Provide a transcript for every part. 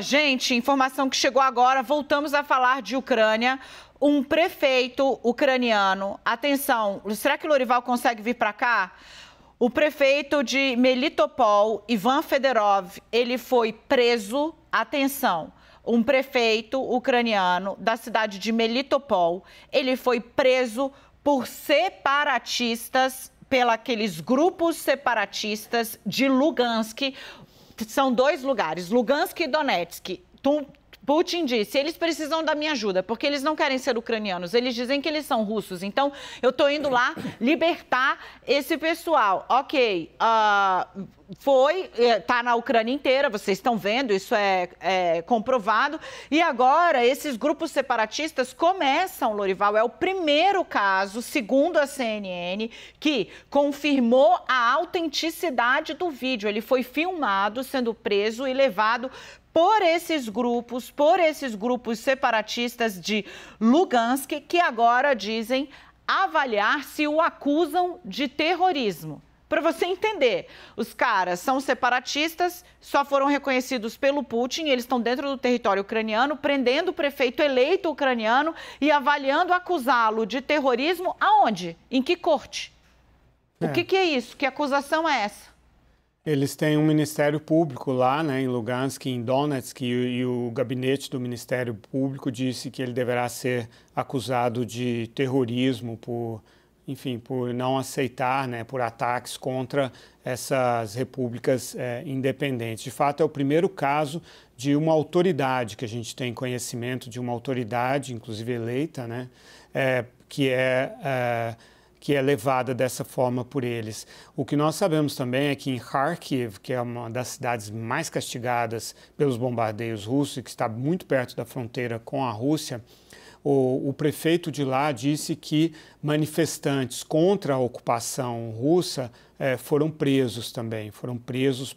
Gente, informação que chegou agora, voltamos a falar de Ucrânia. Um prefeito ucraniano, atenção, será que o Lorival consegue vir para cá? O prefeito de Melitopol, Ivan Fedorov, ele foi preso, atenção, um prefeito ucraniano da cidade de Melitopol, ele foi preso por separatistas, pelos grupos separatistas de Lugansk. São dois lugares, Lugansk e Donetsk. Putin disse, eles precisam da minha ajuda, porque eles não querem ser ucranianos, eles dizem que eles são russos, então eu estou indo lá libertar esse pessoal. Ok, tá na Ucrânia inteira, vocês estão vendo, isso é comprovado, e agora esses grupos separatistas começam, Lorival, é o primeiro caso, segundo a CNN, que confirmou a autenticidade do vídeo. Ele foi filmado sendo preso e levado por esses grupos separatistas de Lugansk, que agora dizem avaliar se o acusam de terrorismo. Para você entender, os caras são separatistas, só foram reconhecidos pelo Putin, eles estão dentro do território ucraniano, prendendo o prefeito eleito ucraniano e avaliando acusá-lo de terrorismo aonde? Em que corte? O que é isso? Que acusação é essa? Eles têm um Ministério Público lá, né, em Lugansk, em Donetsk, e o gabinete do Ministério Público disse que ele deverá ser acusado de terrorismo por não aceitar, né, por ataques contra essas repúblicas independentes. De fato, é o primeiro caso de uma autoridade que a gente tem conhecimento de uma autoridade, inclusive eleita, né, que é levada dessa forma por eles. O que nós sabemos também é que em Kharkiv, que é uma das cidades mais castigadas pelos bombardeios russos e que está muito perto da fronteira com a Rússia, o prefeito de lá disse que manifestantes contra a ocupação russa foram presos também, foram presos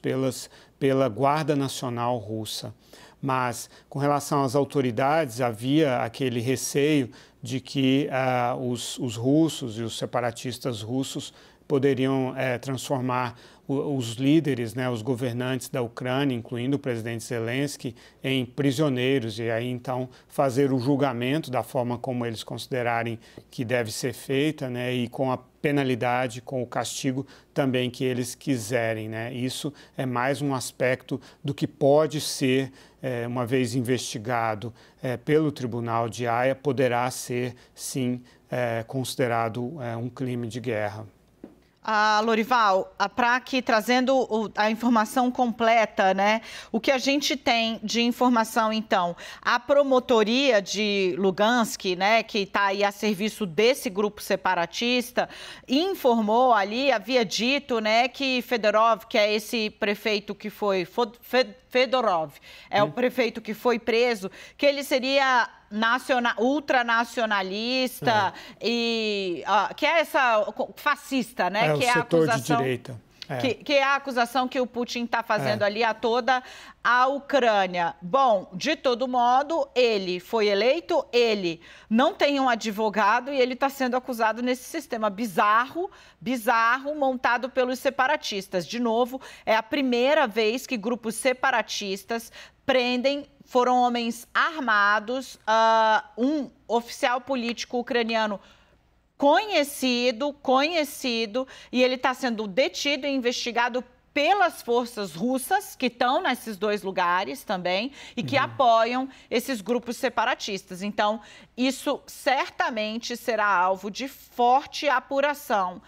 pela Guarda Nacional Russa. Mas, com relação às autoridades, havia aquele receio de que os russos e os separatistas russos poderiam transformar os líderes, né, os governantes da Ucrânia, incluindo o presidente Zelensky, em prisioneiros e aí então fazer o julgamento da forma como eles considerarem que deve ser feita, né, e com a penalidade, com o castigo também que eles quiserem, né? Isso é mais um aspecto do que pode ser, uma vez investigado pelo Tribunal de Haia, poderá ser, sim, considerado um crime de guerra. Lorival, para aqui trazendo a informação completa, né? O que a gente tem de informação, então, a promotoria de Lugansk, né, que está aí a serviço desse grupo separatista, informou ali, havia dito, né, que Fedorov, que é esse prefeito que foi Fedorov, o prefeito que foi preso, que ele seria ultranacionalista e que é essa fascista, né? Que é a acusação de direita. Que é a acusação que o Putin está fazendo ali a toda a Ucrânia. Bom, de todo modo, ele foi eleito, ele não tem um advogado e ele está sendo acusado nesse sistema bizarro montado pelos separatistas. De novo, é a primeira vez que grupos separatistas foram homens armados, um oficial político ucraniano conhecido, e ele está sendo detido e investigado pelas forças russas, que estão nesses dois lugares também, e que apoiam esses grupos separatistas. Então, isso certamente será alvo de forte apuração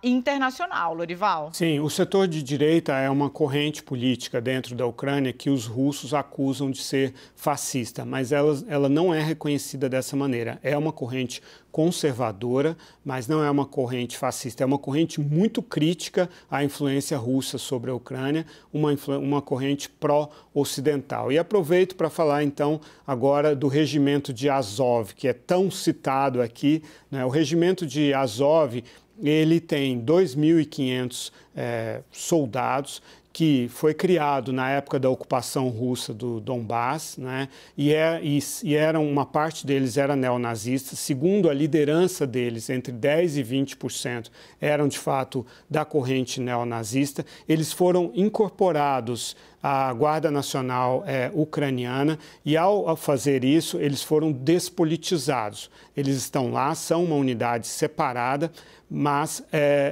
internacional, Lorival. Sim, o setor de direita é uma corrente política dentro da Ucrânia que os russos acusam de ser fascista, mas ela não é reconhecida dessa maneira. É uma corrente conservadora, mas não é uma corrente fascista. É uma corrente muito crítica à influência russa sobre a Ucrânia, uma corrente pró-ocidental. E aproveito para falar, então, agora do regimento de Azov, que é tão citado aqui, né? O regimento de Azov, ele tem 2.500 soldados que foi criado na época da ocupação russa do Donbass, né? E uma parte deles era neonazista. Segundo a liderança deles, entre 10% e 20% eram, de fato, da corrente neonazista. Eles foram incorporados à Guarda Nacional ucraniana e, ao fazer isso, eles foram despolitizados. Eles estão lá, são uma unidade separada, mas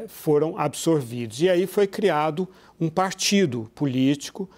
foram absorvidos. E aí foi criado um partido político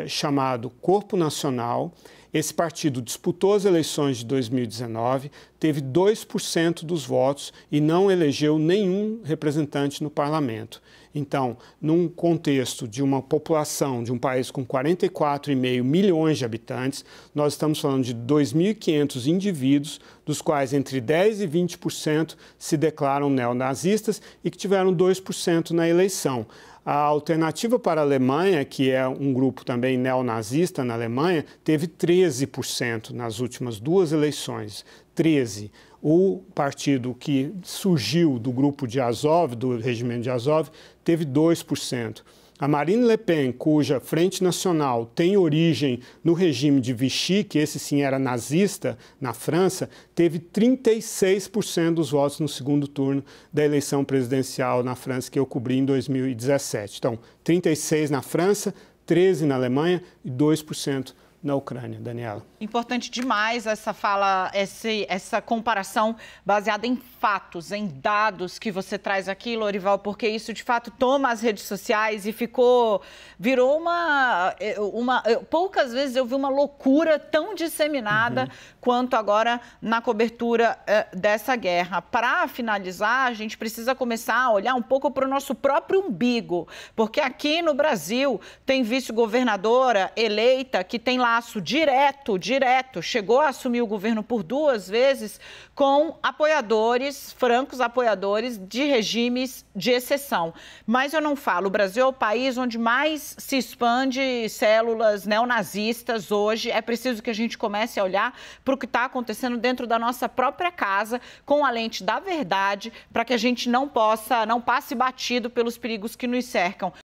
chamado Corpo Nacional. Esse partido disputou as eleições de 2019, teve 2% dos votos e não elegeu nenhum representante no parlamento. Então, num contexto de uma população de um país com 44,5 milhões de habitantes, nós estamos falando de 2.500 indivíduos, dos quais entre 10% e 20% se declaram neonazistas e que tiveram 2% na eleição. A Alternativa para a Alemanha, que é um grupo também neonazista na Alemanha, teve 13% nas últimas 2 eleições. 13%. O partido que surgiu do grupo de Azov, do regimento de Azov, teve 2%. A Marine Le Pen, cuja Frente Nacional tem origem no regime de Vichy, que esse sim era nazista na França, teve 36% dos votos no segundo turno da eleição presidencial na França, que eu cobri em 2017. Então, 36% na França, 13% na Alemanha e 2% na Ucrânia. Daniela. Importante demais essa fala, essa comparação baseada em fatos, em dados que você traz aqui, Lorival, porque isso de fato toma as redes sociais e virou uma poucas vezes eu vi uma loucura tão disseminada quanto agora na cobertura dessa guerra. Para finalizar, a gente precisa começar a olhar um pouco para o nosso próprio umbigo, porque aqui no Brasil tem vice-governadora eleita que tem laço direto, chegou a assumir o governo por 2 vezes com apoiadores, francos apoiadores de regimes de exceção. Mas eu não falo, o Brasil é o país onde mais se expande células neonazistas hoje. É preciso que a gente comece a olhar para o que está acontecendo dentro da nossa própria casa, com a lente da verdade, para que a gente não passe batido pelos perigos que nos cercam.